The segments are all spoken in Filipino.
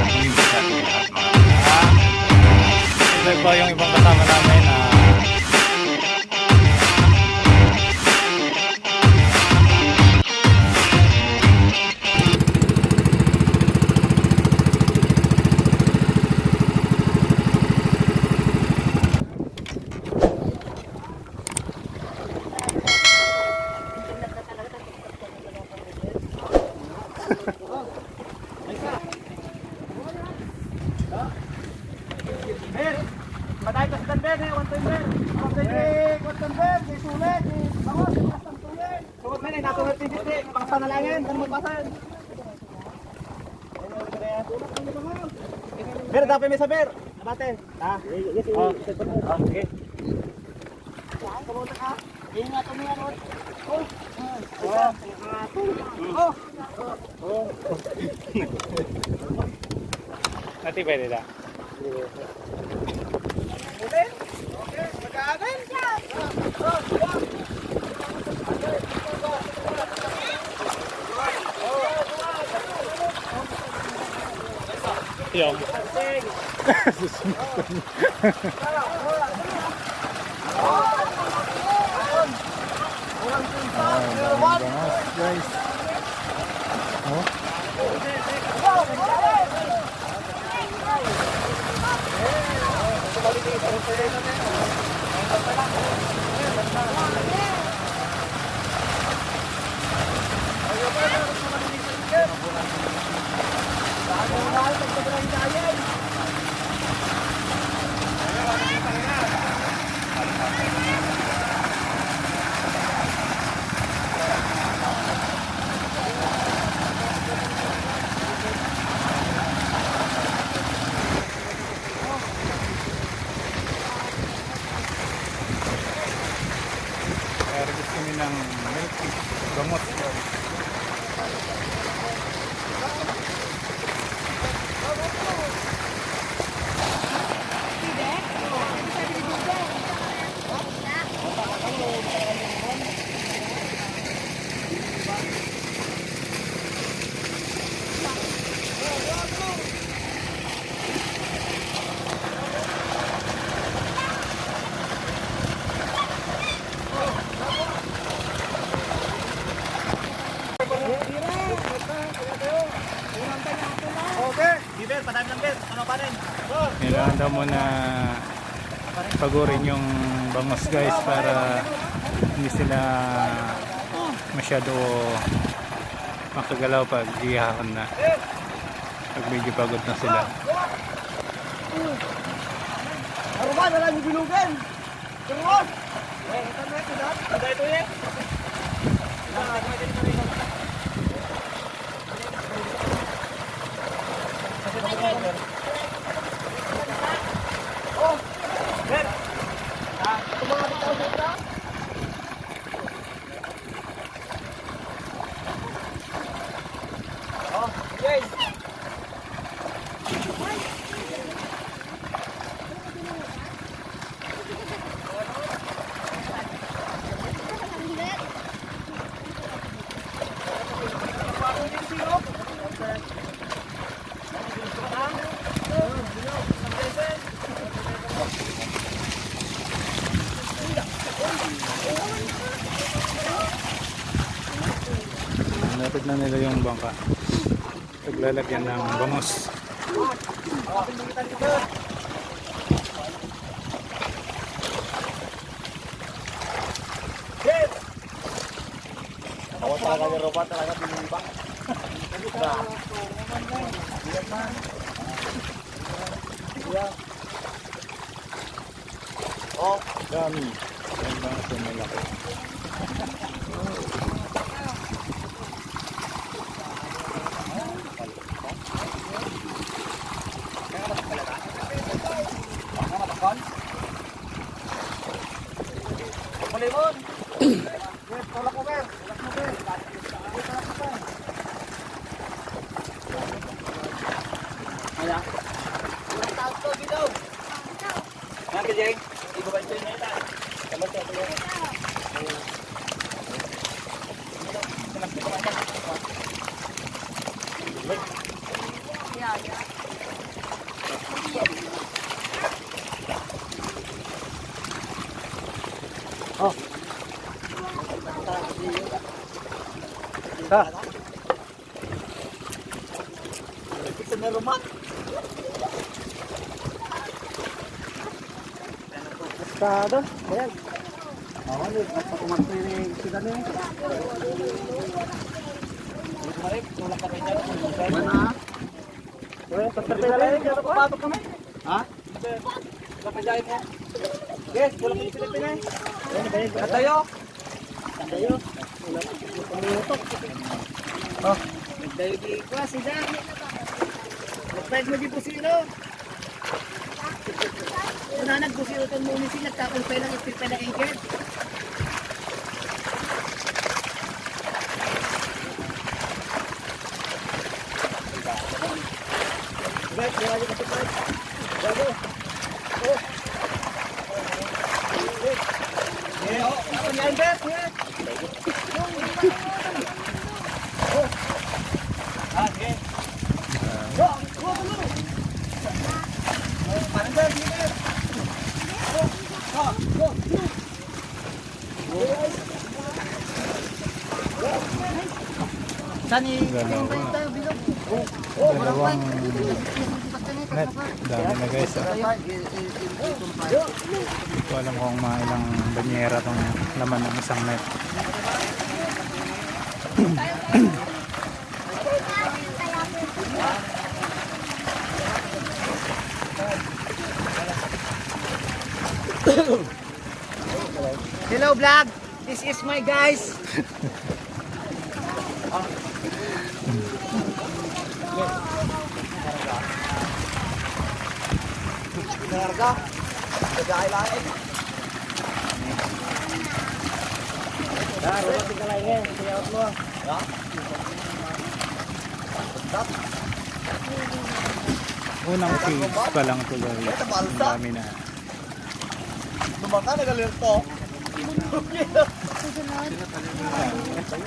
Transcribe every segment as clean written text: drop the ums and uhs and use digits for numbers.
hindi sa ating lahat mga ito po yung ibang kasama namin na Patay ka sa Tanber, Wantenber. Wantenber, di sulit, di bangos, di pasang tuloy. Sugod na rin, natulad din dito, pangsanalangin, dan magpasan. Ber, dapat may saber. Nabate. Ah, yes, okay. Kamunta ka. Ingat mo yan, oh. nanti pwede na. Okay, magkaanin. Yung guys. Regis kami ng milk tea, gamot. Okay, Biber, padami ng ber. Ano pa rin? Kailangan daw muna pagurin yung bangos guys para hindi sila masyado makagalaw pag ihahan na. Pag medyo pagod na sila. Aruman, wala niyo bilugan. Tungod. Ada itu ya. Oh, ber. Kumain ka dito? Oh, yes. Lapit na nila yung bangka. Paglalagyan ng bangos. Ako talaga yung robot talaga pinumba. Oh, Dami. Yung bangos yung malaki. Limon. Yes, tulak mo ber. Tulak mo ber. Wala. Tulak taas to bitaw. Nanti jeng. Ibu bantu ni ta. Kamu tu tu. Ya, ya. Ito na rumak. Estado. Ayan. Awan eh. Pagkumatay na yung sila na yun. Mana? Pagkatay na lang. Papatok kami. Ha? Kapajay mo. Yes, wala kami Pilipinas. Katayo. Katayo. Wala pumutok. Oh. Nagdayo di ko sila. Nagpahit mo di po sila. Una nagbusiyo itong muni sila. Tapos pa lang ipil pa na ingkit. Right, wala kasi pa. Bago. Oh. Yeah, oh, yan bet, yeah. Oh. Okay. Go, go, go. Parang bet, yeah. Go, go, go. Sani, Dalawang net. Dami na guys. Hindi ko alam kung mga ilang banyera tong laman ng isang net. Hello vlog, this is my guys. Narga, kagay lain. Daro tinggal lain, siyaot mo. Ya. Stop. Unang pigs pa lang ito guys. Ang dami na. Lumaka nagalerto.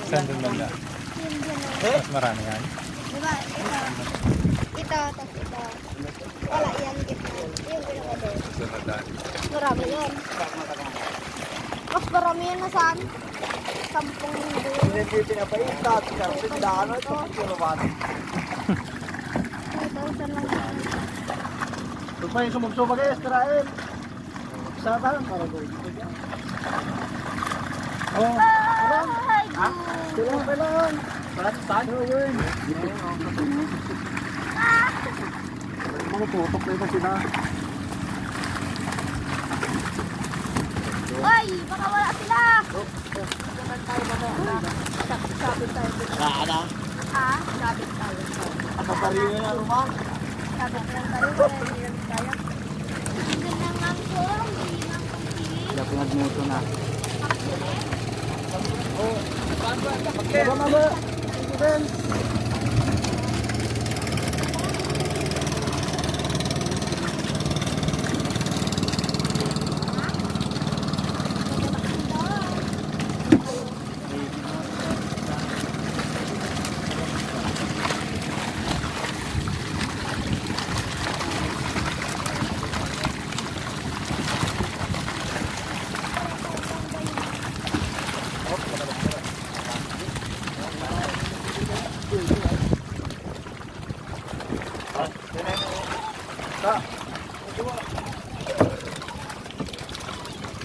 Saan dun banda? Mas marami yan. Diba? Ito, tapos ito. Wala yan, gitna. Yung pinaka doon. Marami yan. Mas marami yan na saan? 10 doon. Hindi pinapaita, kasi tindahan ito. Pero ba? 2,000 lang yan. Doon pa yung sumag-sumag eh, Israel. Saan? Para doon. Oh, Ay, ha? Tulong pa lang. Saan? Yun. Mga tutok na ito sila. Uy, baka wala sila. Saan? Ah, sabit tayo. Ako pa rin na naman. Sabit lang tayo. Wala nilang kaya. Hindi na nga po. Hindi na kapili. Kaya pinagmuto na. Kapili. Diba mama? Ben.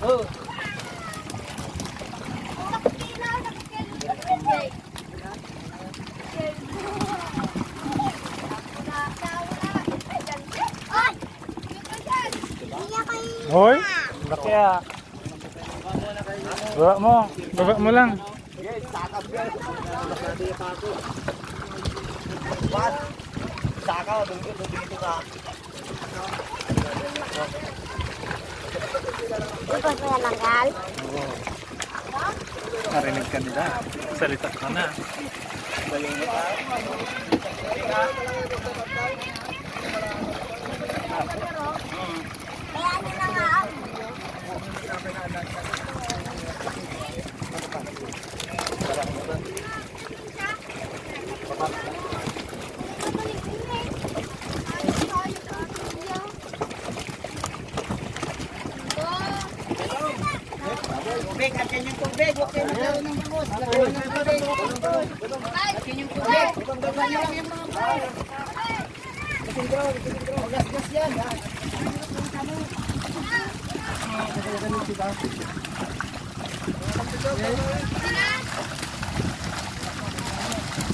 Oh. Hoy! Laki ah. Baba mo. Baba mo lang. Yes, sakap yan. What? Sakaw, dito ka. Ito kaya langgal. Narinig ka nila. Salita ka na. Kaya nyo na nga. tubig, akin yung tubig. Huwag kayo maglaro ng bangos. Lagyan ng tubig. Akin yung tubig. Baba niyo lang yung mga bangos. Gas yan.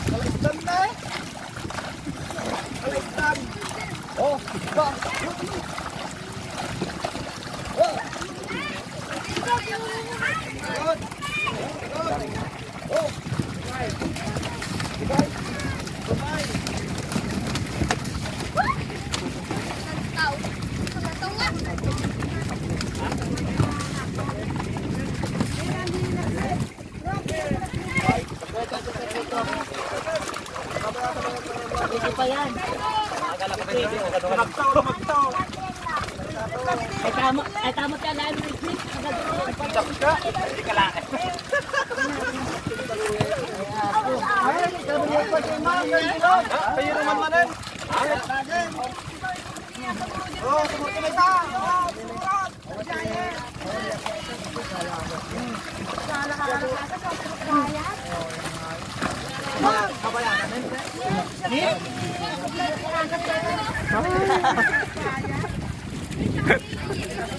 Kalaistan na eh. Kalaistan. Oh, ba. Oh. Oh. Hindi pa yan. Ay tama ka lang. Hindi ka lang. Kayo naman manan. Oh, sumusunod ka.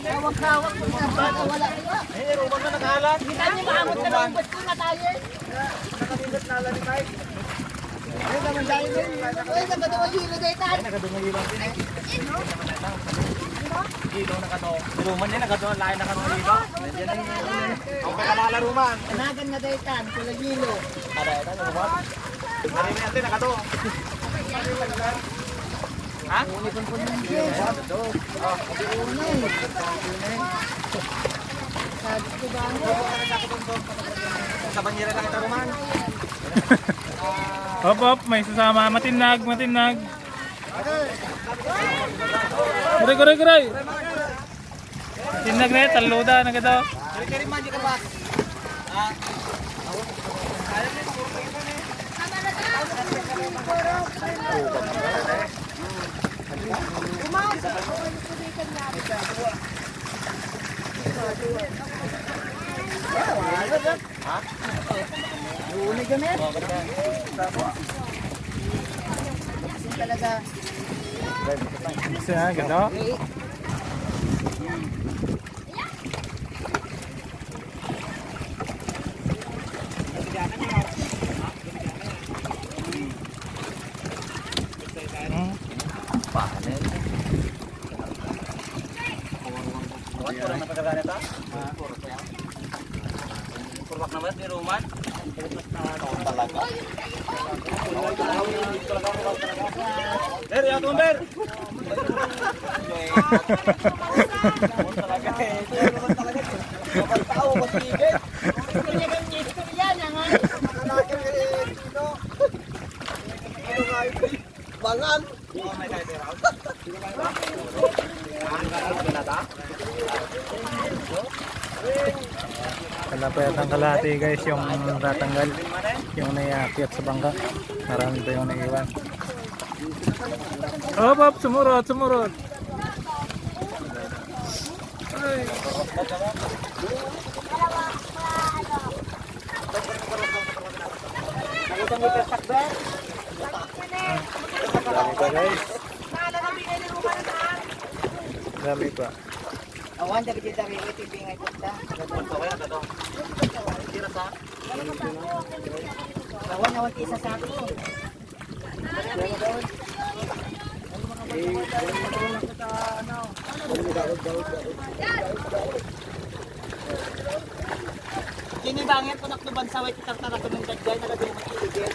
Hawak-hawak mo na baka wala. Eh, rumang na nakahalan. Kita niyo maamot na lang ba't ko na tayo? Nakabindot na lang ni Mike. Ay, naman dahil din. Ay, nakadawang hilo dahil tayo. Ay, nakadawang hilo din eh. Hilo na kato. Ruman din, nakadawang lain na kadawang hilo. Ang kakalala ruman. Kanagan na dahil tayo, kula hilo. Ada, ito, ruman. Hari na natin, nakato. Ha? Unikon po ng Diyos. Sabi ko ba ano? Sa banyera lang ito, Roman. Hop, may sasama. Matinag. Guray. Matinag na eh, taluda na ka daw. Kiri man, di ka ba? Ha? Uuni gamit? Talaga. Isa nga, ganda. Kurang na pagkaganita? Kurwak naman ni Roman. Talaga. Ber, ya Ber. Talaga eh. Kapag tao matigil. Kanya ganyan ito yan nga. Talaga dito. Ano nga ito? Bangan. Oh, may tayo dito. Wala pa yatang kalahati guys yung tatanggal. Yung naiakyat sa bangka. Marami pa yung naiiwan. Hop, sumurot. Ay. Dami pa guys. Dami pa. Awan dari kita rin tibingay kita. Awan isa sa akin. Kini bangit ko naktuban sa way kitang tara tumong dagday na gagawin mo kiligil.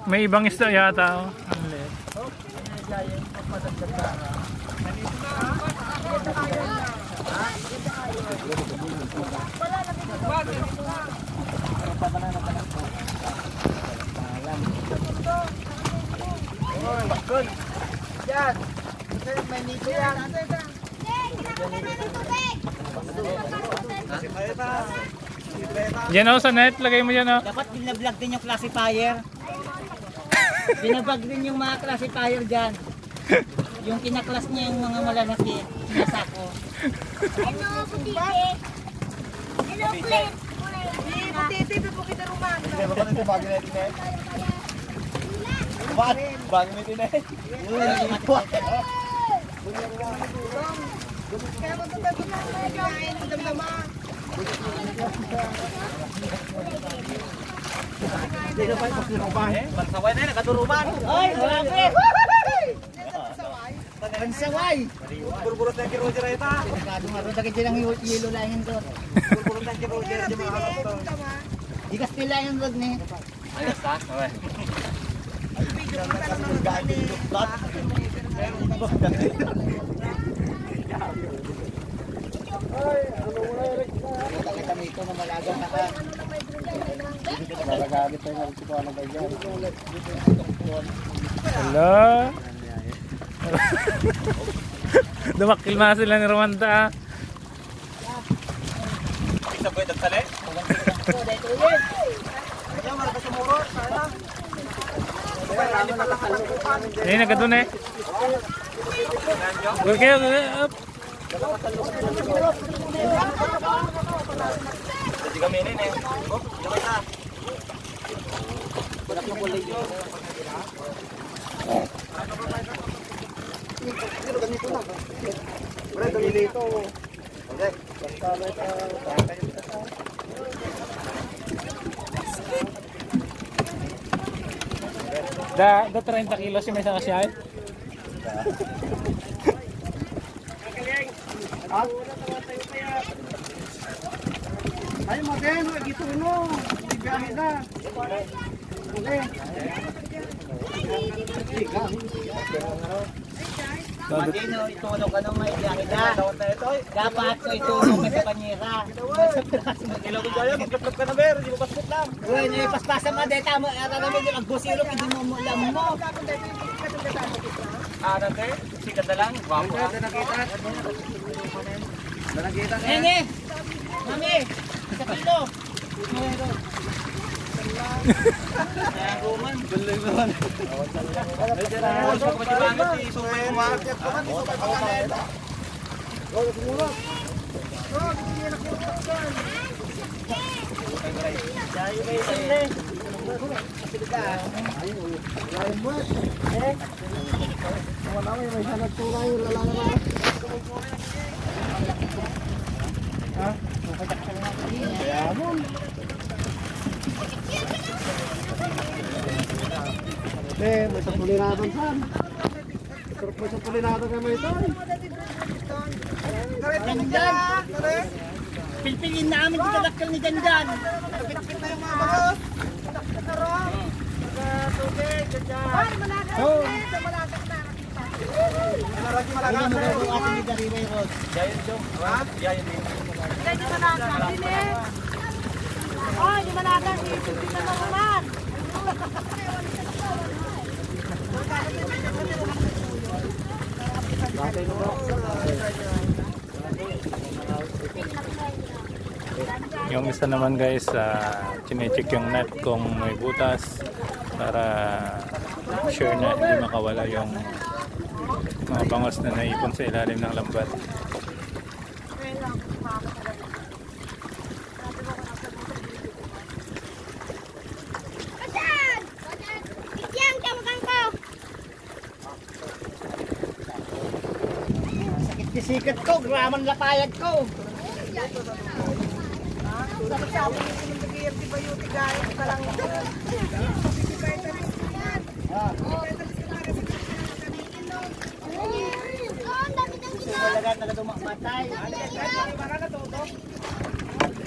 May ibang isda yata. Oh. Ang liit. Yan. May nito yan. Diyan oh, sa net. Lagay mo dyan oh. Dapat binablog din yung classifier. Binablog din yung mga classifier dyan. Yung kinaklas niya yung mga malalaki. Sinasako. Hello, putiti. Hello, Clip. Putiti, po kita ruman. Bagay mo din eh. Kaya mo ito kain ng damdama. Bansaway na yun, nakaduruman. Ay, marami. Bansaway. Burburot na kiro dira ita. Kadung-kadung sakit din ang yelo lain doon. Burburot na kiro dira di mga to. Ikas pila yung road ni. Ayos ta. Okay. Kita mo ito na malagang naka. Hello. Dumakil mga sila ni Romanta. Isa po ito tali. Ayaw mara sa muro, sana. Ayun, nagkadun eh. Okay, up. Jadi kami ini nih. Oh, gimana? Berapa boleh itu? Berapa boleh itu? Oke. Da 30 kilos yung may sa kasyahin. Ay, modelo, gitu no. Bibiyahe na. Okay. Matino, itulong ka nung may biyahe na. Dapat ko itulong ka sa banyera. Ilaw ko dyan, maglaplap ka na ber, hindi mo paspot lang. Uy, paspasa mo, deta mo, namin yung magbusilong, hindi mo alam mo. Dati, sikat na lang. Wapo ha. Nene! Mami! Sa kilo! Ayan, Roman. Galing naman. Huwag pagpapagbangat, isupay mo market. Isupay pa kaneta. May sapulinatan saan? May sapulinatan ka may ito. Janjan! Pilpilin namin sa dalakal ni Janjan. Pilpil na yung mga bagos. Tubig, Janjan. Ay, malakas na. Malakas na. Malakas na yung ating ni Darimay Road. Yayan Jom. Yayan din. Ay, di malakas. Dili. Ay, di malakas. Isipin na naman. Yung isa naman guys, chinecheck yung net kung may butas para sure na hindi makawala yung mga bangos na naipon sa ilalim ng lambat. Sikat ko, graman lapayad ko. Dapat sabi ni sinundag yung bayuti gaya ka lang. Talaga nagadumak matay.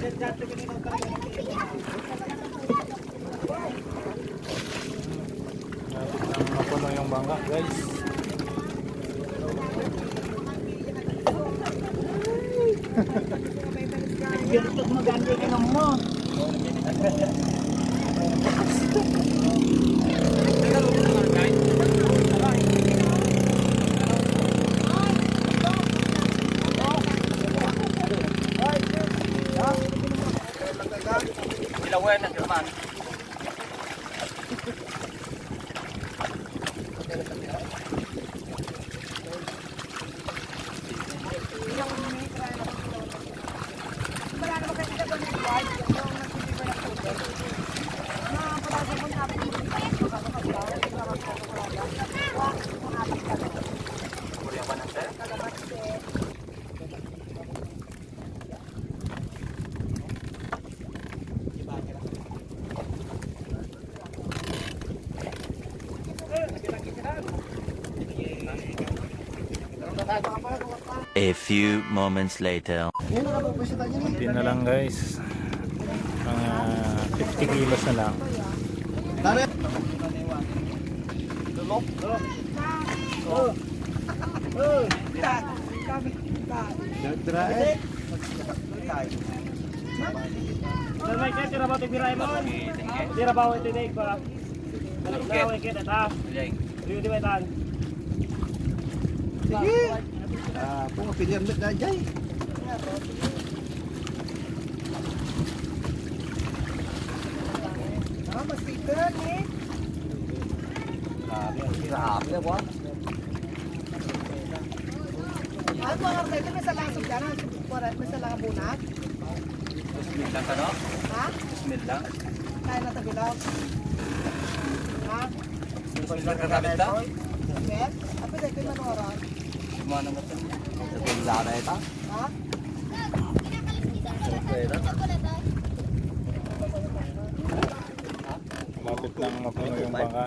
Lapit nang mapuno yung bangka guys. Ganito maganda ka naman mo. Ilawan ng German. A few moments later. Hindi na lang guys. Mga 50 kilos na lang. Nanay ka tira ba tibiray mo? Tira ba ito nig ba? Nanay ka ta. Di ba tan? Sige. Ah, kung pilihan mo na dyan. Ah, masigan eh. Grabe na ba? Ay, kung ang ito, may salang sugyan, may salang bunat. Smell lang ka no? Ha? Smell lang. Kaya na tabilog. Ha? Smell lang ka gamit ta? Smell? Apa dito yung manoran? Mana mo ito? Sa pila na ito? Ha? Lapit nang mapuno yung bangka.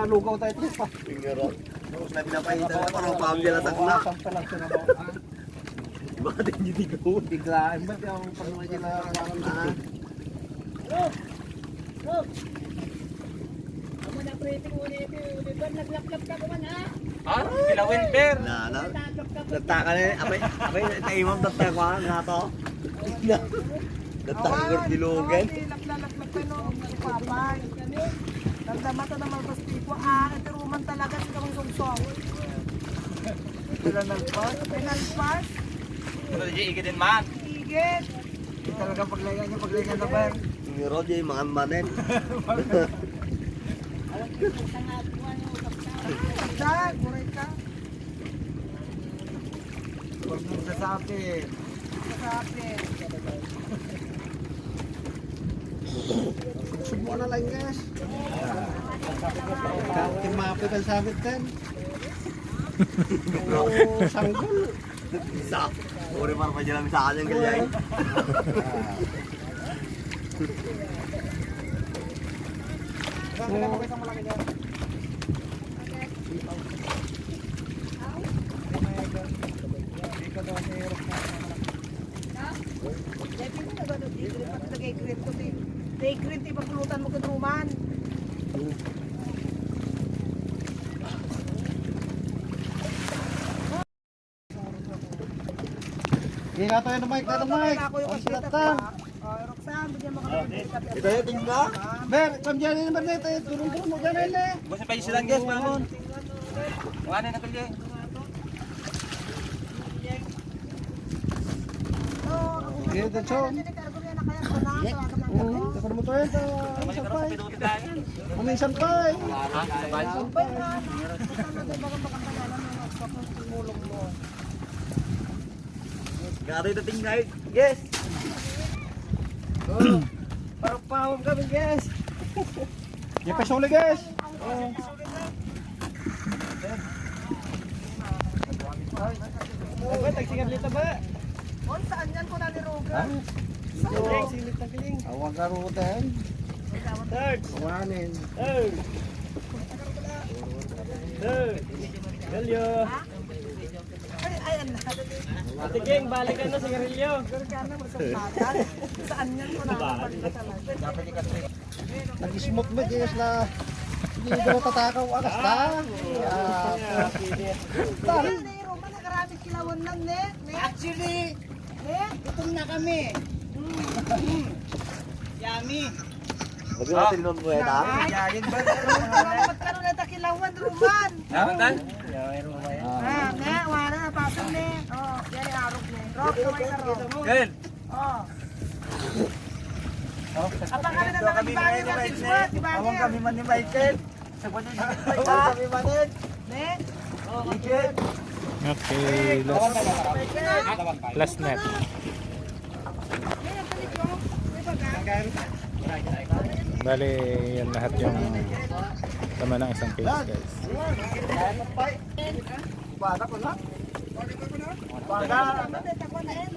Lugaw tayo ito pa. Terus na pinapaitan na parang pamilya na tagna. Bakit hindi tigo? Biglaan ba yung panuwa niya na karamdaman? Ah, pilawin per. Na. Nagtaka na apay taimam tataka nga to. Nagtaka dilugan. Laklak ka no, papay. Nagdamata naman pas tipo. Ah, ito ruman talaga sa kamang sungsong. Penal pass. Ano di igidin man? Igit. Talaga paglayan na ber. Ni Roger mga manen. Dag, muray ka. Huwag mong sasapin. Kapit. Subukan na lang guys. Kaya mapit ang sabit kan. Oh, sanggol. Isa. Ore man pa jalan sa kanya galyay. Day-green, di pagpulutan mo kadruman. Hindi na tayo na mic. Ako yung pagkita pa. Roxanne, bigyan mo kami ng Ito yung tingga. Ber, kamdiyan na naman nito. Turun-turun mo ganun eh. Basta pa silang guys, bangon. Ano na pilye? Sige, Dachon. Dapat mo tayo ito. Sampay. Ano yung sampay? Sabay. Gari ito tingga. Yes. Parang pahom kami, guys. Yung pesole, guys. Ba, tagsingalita ba? On, saan yan ko nanirugan? Kiling, silit na kiling. Awang karutan. Third. Awanin. Third. Third. Galyo. Ay, ayan na. Ate King, balikan na sigarilyo. Gurgana mo sa patan. Saan yan ko nakapag na talaga? Nag-smoke ba, Jess, na hindi ko natatakaw akas na. Dahil na yung Roman, nakaramit kilawan lang, ne? Actually, Ne? gutom na kami. Yummy. Huwag natin nun mo yan, ha? Yayin ba? Salamat ka rin na kilawan, Roman. Yaman? Ah, ne, wala na, pasok, ne. Oh, yan yung arok, ne. Rock, kamay na rock. Good. Oh. Abang kami na nakabali na 6 months, di ba? Awang kami man ni Michael. Sa pati ni Michael. Awang kami manin. Ne? Michael. Okay, last net. Bali, yan lahat yung tama ng isang case, guys. Bata ko na. Bata. Bata.